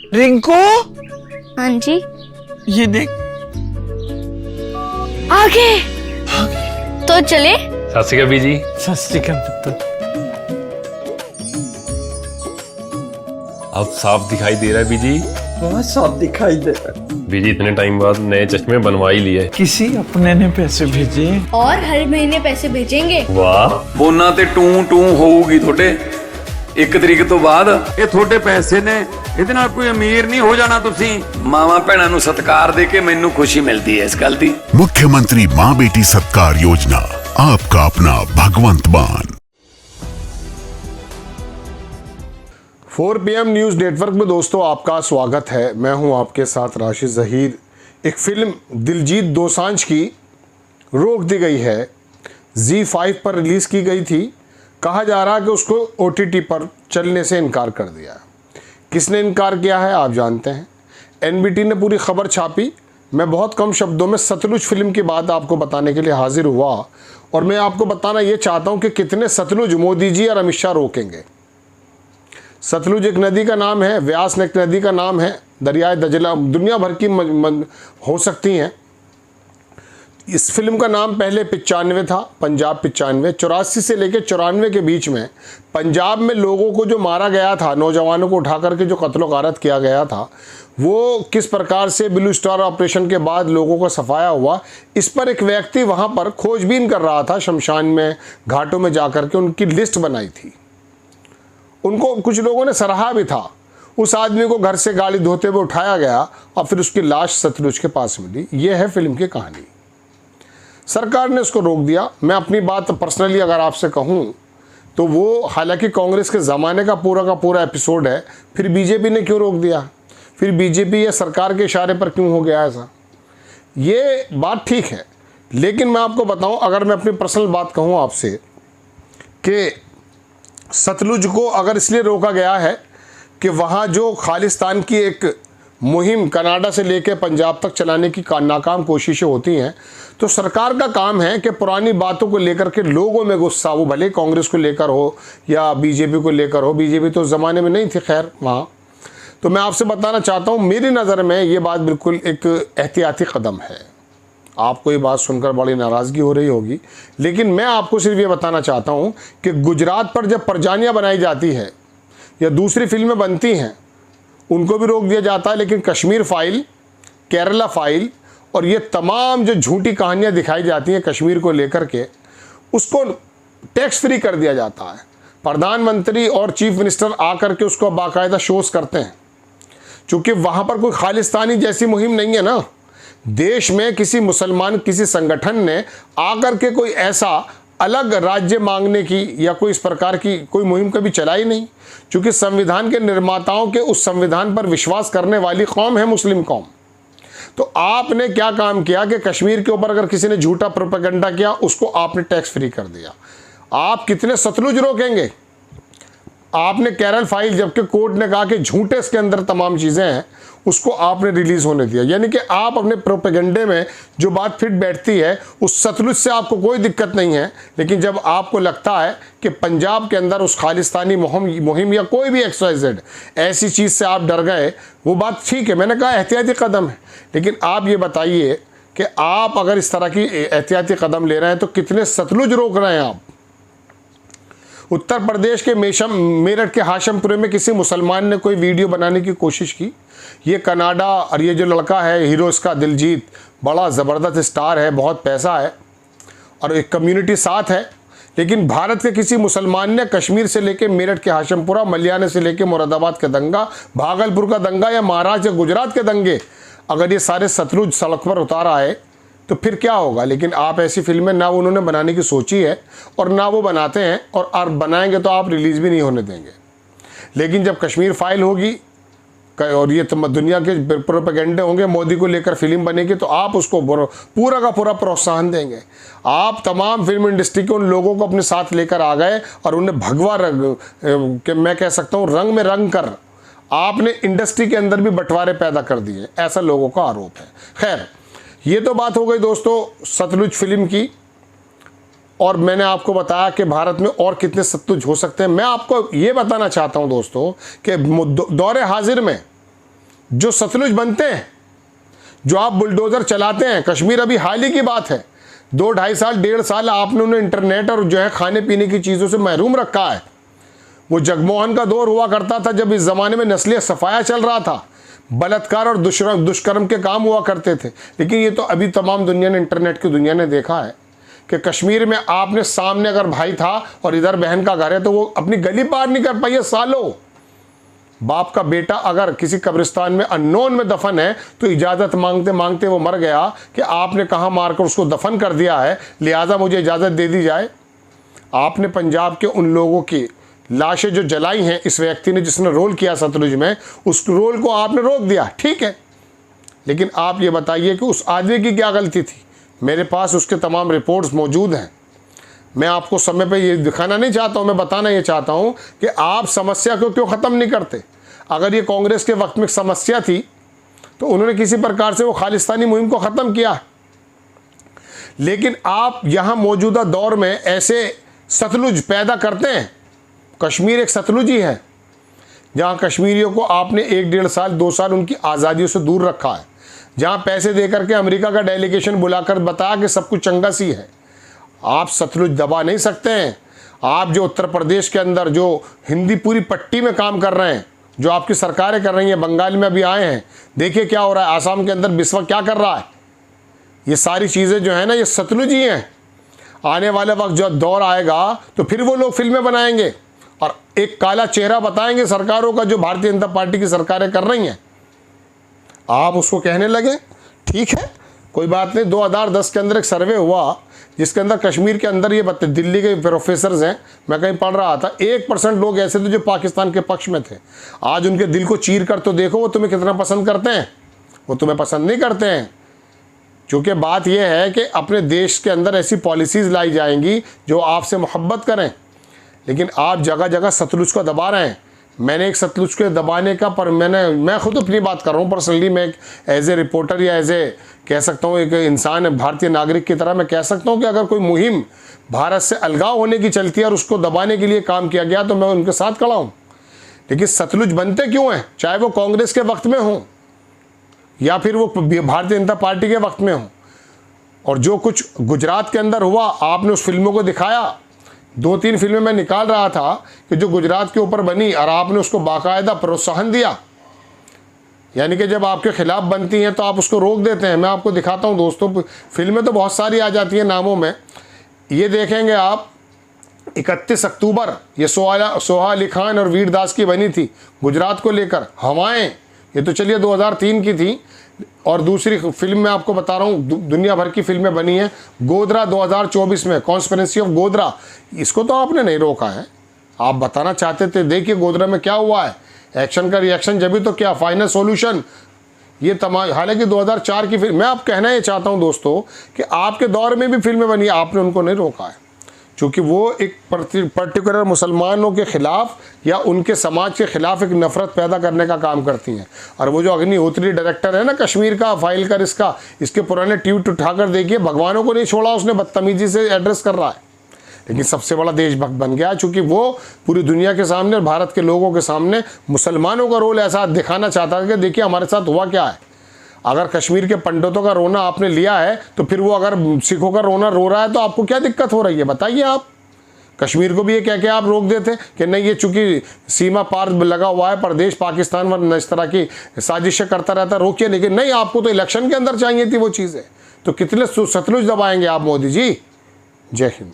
रिंकू, हाँ जी, ये देख। आगे तो चले। सत श्री अकाल बीजी। सत श्री अकाल पुत्र। अब साफ दिखाई दे रहा है बीजी। बहुत साफ दिखाई दे रहा है। बीजी इतने टाइम बाद नए चश्मे बनवा ही लिए। किसी अपने ने पैसे भेजे और हर महीने पैसे भेजेंगे। वाह। ਫੋਨਾਂ ਤੇ ਟੂ ਟੂ ਹੋਊਗੀ ਤੁਹਾਡੇ 1 ਤਰੀਕ ਤੋਂ ਬਾਅਦ। ਇਹ ਤੁਹਾਡੇ ਪੈਸੇ ਨੇ, ਇਹਦੇ ਨਾਲ ਕੋਈ ਅਮੀਰ ਨਹੀਂ ਹੋ ਜਾਣਾ ਤੁਸੀਂ। ਮਾਵਾਂ ਭੈਣਾਂ ਨੂੰ ਸਤਿਕਾਰ ਦੇ ਕੇ ਮੈਨੂੰ ਖੁਸ਼ੀ ਮਿਲਦੀ ਹੈ ਇਸ ਗੱਲ ਦੀ। मुख्यमंत्री माँ बेटी सत्कार योजना, आपका अपना भगवंत मान। 4 PM न्यूज़ नेटवर्क में दोस्तों आपका स्वागत है। मैं हूं आपके साथ राशिद ज़हीर। एक फ़िल्म दिलजीत दोसांझ की रोक दी गई है, ZEE5 पर रिलीज़ की गई थी। कहा जा रहा है कि उसको OTT पर चलने से इनकार कर दिया है। किसने इनकार किया है आप जानते हैं। NBT ने पूरी खबर छापी। मैं बहुत कम शब्दों में सतलुज फिल्म की बात आपको बताने के लिए हाजिर हुआ और मैं आपको बताना ये चाहता हूँ कि कितने सतलुज मोदी जी और अमित शाह रोकेंगे। सतलुज एक नदी का नाम है, व्यास एक नदी का नाम है, दरियाए दजला दुनिया भर की हो सकती हैं। इस फिल्म का नाम पहले 95 था, पंजाब 95। 84 से लेकर 94 के बीच में पंजाब में लोगों को जो मारा गया था, नौजवानों को उठा करके जो कत्लो गारत किया गया था, वो किस प्रकार से ब्लू स्टार ऑपरेशन के बाद लोगों को सफाया हुआ, इस पर एक व्यक्ति वहाँ पर खोजबीन कर रहा था। शमशान में, घाटों में जा कर के उनकी लिस्ट बनाई थी। उनको कुछ लोगों ने सराहा भी था। उस आदमी को घर से गाड़ी धोते हुए उठाया गया और फिर उसकी लाश सतलुज के पास मिली। यह है फिल्म की कहानी। सरकार ने उसको रोक दिया। मैं अपनी बात पर्सनली अगर आपसे कहूँ तो वो हालांकि कांग्रेस के ज़माने का पूरा एपिसोड है, फिर बीजेपी ने क्यों रोक दिया, फिर बीजेपी या सरकार के इशारे पर क्यों हो गया ऐसा, ये बात ठीक है। लेकिन मैं आपको बताऊँ, अगर मैं अपनी पर्सनल बात कहूँ आपसे कि सतलुज को अगर इसलिए रोका गया है कि वहाँ जो खालिस्तान की एक मुहिम कनाडा से लेकर पंजाब तक चलाने की नाकाम कोशिशें होती हैं, तो सरकार का काम है कि पुरानी बातों को लेकर के लोगों में गुस्सा, वो भले कांग्रेस को लेकर हो या बीजेपी को लेकर हो। बीजेपी तो उस ज़माने में नहीं थी खैर वहाँ। तो मैं आपसे बताना चाहता हूँ, मेरी नज़र में ये बात बिल्कुल एक एहतियाती कदम है। आपको ये बात सुनकर बड़ी नाराज़गी हो रही होगी, लेकिन मैं आपको सिर्फ ये बताना चाहता हूँ कि गुजरात पर जब परजानियाँ बनाई जाती है या दूसरी फिल्में बनती हैं, उनको भी रोक दिया जाता है। लेकिन कश्मीर फाइल, केरला फाइल और ये तमाम जो झूठी कहानियाँ दिखाई जाती हैं कश्मीर को लेकर के, उसको टैक्स फ्री कर दिया जाता है। प्रधानमंत्री और चीफ मिनिस्टर आकर के उसको बाकायदा शोज़ करते हैं। चूँकि वहाँ पर कोई खालिस्तानी जैसी मुहिम नहीं है ना, देश में किसी मुसलमान किसी संगठन ने आकर के कोई ऐसा अलग राज्य मांगने की या कोई इस प्रकार की कोई मुहिम कभी चलाई नहीं। क्योंकि संविधान के निर्माताओं के उस संविधान पर विश्वास करने वाली कौम है मुस्लिम कौम। तो आपने क्या काम किया कि कश्मीर के ऊपर अगर किसी ने झूठा प्रोपेगेंडा किया, उसको आपने टैक्स फ्री कर दिया। आप कितने सतलुज रोकेंगे। आपने केरल फाइल, जबकि कोर्ट ने कहा कि झूठे इसके अंदर तमाम चीज़ें हैं, उसको आपने रिलीज़ होने दिया। यानी कि आप अपने प्रोपेगेंडे में जो बात फिट बैठती है, उस सतलुज से आपको कोई दिक्कत नहीं है। लेकिन जब आपको लगता है कि पंजाब के अंदर उस खालिस्तानी मुहिम या कोई भी XYZ ऐसी चीज़ से आप डर गए, वो बात ठीक है, मैंने कहा एहतियाती कदम है। लेकिन आप ये बताइए कि आप अगर इस तरह की एहतियाती कदम ले रहे हैं तो कितने सतलुज रोक रहे हैं आप। उत्तर प्रदेश के मेरठ के हाशमपुरे में किसी मुसलमान ने कोई वीडियो बनाने की कोशिश की। ये कनाडा और ये जो लड़का है हीरो इसका दिलजीत, बड़ा ज़बरदस्त स्टार है, बहुत पैसा है और एक कम्युनिटी साथ है। लेकिन भारत के किसी मुसलमान ने कश्मीर से लेके मेरठ के हाशमपुरा, मलियाने से लेके मुरादाबाद का दंगा, भागलपुर का दंगा या महाराष्ट्र या गुजरात के दंगे, अगर ये सारे सतलुज सड़क पर उतार आए तो फिर क्या होगा। लेकिन आप ऐसी फिल्में ना उन्होंने बनाने की सोची है और ना वो बनाते हैं, और बनाएंगे तो आप रिलीज़ भी नहीं होने देंगे। लेकिन जब कश्मीर फाइल होगी और ये दुनिया के प्रोपेगेंडे होंगे, मोदी को लेकर फिल्म बनेगी, तो आप उसको पूरा का पूरा प्रोत्साहन देंगे। आप तमाम फिल्म इंडस्ट्री के उन लोगों को अपने साथ लेकर आ गए और उन्हें भगवा रंग के, मैं कह सकता हूँ रंग में रंग कर आपने इंडस्ट्री के अंदर भी बंटवारे पैदा कर दिए, ऐसा लोगों का आरोप है। खैर, ये तो बात हो गई दोस्तों सतलुज फिल्म की, और मैंने आपको बताया कि भारत में और कितने सतलुज हो सकते हैं। मैं आपको ये बताना चाहता हूं दोस्तों कि दौरे हाजिर में जो सतलुज बनते हैं, जो आप बुलडोज़र चलाते हैं। कश्मीर अभी हाल ही की बात है, 2-2.5 साल 1.5 साल आपने उन्हें इंटरनेट और जो है खाने पीने की चीज़ों से महरूम रखा है। वो जगमोहन का दौर हुआ करता था जब इस ज़माने में नस्लीय सफाया चल रहा था, बलात्कार और दुष्कर्म के काम हुआ करते थे। लेकिन ये तो अभी तमाम दुनिया ने, इंटरनेट की दुनिया ने देखा है कि कश्मीर में आपने सामने अगर भाई था और इधर बहन का घर है तो वो अपनी गली पार नहीं कर पाई है सालों। बाप का बेटा अगर किसी कब्रिस्तान में अननोन में दफन है तो इजाज़त मांगते मांगते वो मर गया कि आपने कहाँ मारकर उसको दफन कर दिया है, लिहाजा मुझे इजाज़त दे दी जाए। आपने पंजाब के उन लोगों की लाशें जो जलाई हैं, इस व्यक्ति ने जिसने रोल किया सतलुज में, उस रोल को आपने रोक दिया, ठीक है। लेकिन आप ये बताइए कि उस आदमी की क्या गलती थी? मेरे पास उसके तमाम रिपोर्ट्स मौजूद हैं। मैं आपको समय पे ये दिखाना नहीं चाहता हूँ, मैं बताना ये चाहता हूँ कि आप समस्या को क्यों ख़त्म नहीं करते। अगर ये कांग्रेस के वक्त में समस्या थी तो उन्होंने किसी प्रकार से वो खालिस्तानी मुहिम को ख़त्म किया। लेकिन आप यहाँ मौजूदा दौर में ऐसे सतलुज पैदा करते हैं। कश्मीर एक सतलुज ही है जहाँ कश्मीरियों को आपने 1-1.5 साल 2 साल उनकी आज़ादियों से दूर रखा है, जहाँ पैसे दे करके अमेरिका का डेलीगेशन बुलाकर बताया कि सब कुछ चंगा सी है। आप सतलुज दबा नहीं सकते हैं। आप जो उत्तर प्रदेश के अंदर जो हिंदी पूरी पट्टी में काम कर रहे हैं, जो आपकी सरकारें कर रही हैं, बंगाल में अभी आए हैं, देखिए क्या हो रहा है, आसाम के अंदर बिस्वा क्या कर रहा है। ये सारी चीज़ें जो है ना, ये सतलुज ही हैं। आने वाले वक्त जो दौर आएगा तो फिर वो लोग फिल्में बनाएंगे और एक काला चेहरा बताएंगे सरकारों का, जो भारतीय जनता पार्टी की सरकारें कर रही हैं। आप उसको कहने लगे, ठीक है कोई बात नहीं। 2010 के अंदर एक सर्वे हुआ जिसके अंदर कश्मीर के अंदर ये दिल्ली के प्रोफेसर्स हैं, मैं कहीं पढ़ रहा था, 1% लोग ऐसे थे जो पाकिस्तान के पक्ष में थे। आज उनके दिल को चीर कर तो देखो वो तुम्हें कितना पसंद करते हैं। वो तुम्हें पसंद नहीं करते हैं, क्योंकि बात यह है कि अपने देश के अंदर ऐसी पॉलिसीज़ लाई जाएंगी जो आपसे मोहब्बत करें। लेकिन आप जगह जगह सतलुज को दबा रहे हैं। मैंने एक सतलुज के दबाने का मैं खुद अपनी बात कर रहा हूँ पर्सनली। मैं एक एज ए रिपोर्टर या एज ए कह सकता हूँ एक इंसान, भारतीय नागरिक की तरह मैं कह सकता हूँ कि अगर कोई मुहिम भारत से अलगाव होने की चलती है और उसको दबाने के लिए काम किया गया तो मैं उनके साथ खड़ा हूँ। लेकिन सतलुज बनते क्यों हैं, चाहे वो कांग्रेस के वक्त में हो या फिर वो भारतीय जनता पार्टी के वक्त में हो। और जो कुछ गुजरात के अंदर हुआ, आपने उस फिल्मों को दिखाया। 2-3 फिल्में मैं निकाल रहा था कि जो गुजरात के ऊपर बनी और आपने उसको बाकायदा प्रोत्साहन दिया। यानी कि जब आपके खिलाफ बनती हैं तो आप उसको रोक देते हैं। मैं आपको दिखाता हूं दोस्तों, फिल्में तो बहुत सारी आ जाती हैं नामों में। ये देखेंगे आप 31 अक्टूबर, ये सोहा अली खान और वीर दास की बनी थी गुजरात को लेकर। हवाएं, ये तो चलिए 2003 की थी। और दूसरी फिल्म मैं आपको बता रहा हूँ, दुनिया भर की फिल्में बनी हैं। गोधरा 2024 में, कॉन्स्पिरेसी ऑफ गोधरा, इसको तो आपने नहीं रोका है। आप बताना चाहते थे, देखिए गोधरा में क्या हुआ है, एक्शन का रिएक्शन जब भी तो क्या, फाइनल सॉल्यूशन, ये तमाम। हालांकि 2004 की फिल्म, मैं आप कहना ये चाहता हूँ दोस्तों कि आपके दौर में भी फिल्में बनी, आपने उनको नहीं रोका है, क्योंकि वो एक पर्टिकुलर मुसलमानों के ख़िलाफ़ या उनके समाज के ख़िलाफ़ एक नफ़रत पैदा करने का काम करती हैं। और वो जो अग्निहोत्री डायरेक्टर है ना कश्मीर का, फाइल कर इसके पुराने ट्वीट उठाकर देखिए, भगवानों को नहीं छोड़ा उसने, बदतमीजी से एड्रेस कर रहा है। लेकिन सबसे बड़ा देशभक्त बन गया, चूँकि वो पूरी दुनिया के सामने और भारत के लोगों के सामने मुसलमानों का रोल ऐसा दिखाना चाहता है कि देखिए हमारे साथ हुआ क्या है। अगर कश्मीर के पंडितों का रोना आपने लिया है तो फिर वो अगर सिखों का रोना रो रहा है तो आपको क्या दिक्कत हो रही है, बताइए। आप कश्मीर को भी ये कह के आप रोक देते कि नहीं, ये चूंकि सीमा पार लगा हुआ है, प्रदेश पाकिस्तान वरना इस तरह की साजिशें करता रहता, रोकिए। लेकिन नहीं, आपको तो इलेक्शन के अंदर चाहिए थी वो चीज़ें। तो कितने सतलुज दबाएंगे आप मोदी जी। जय हिंद।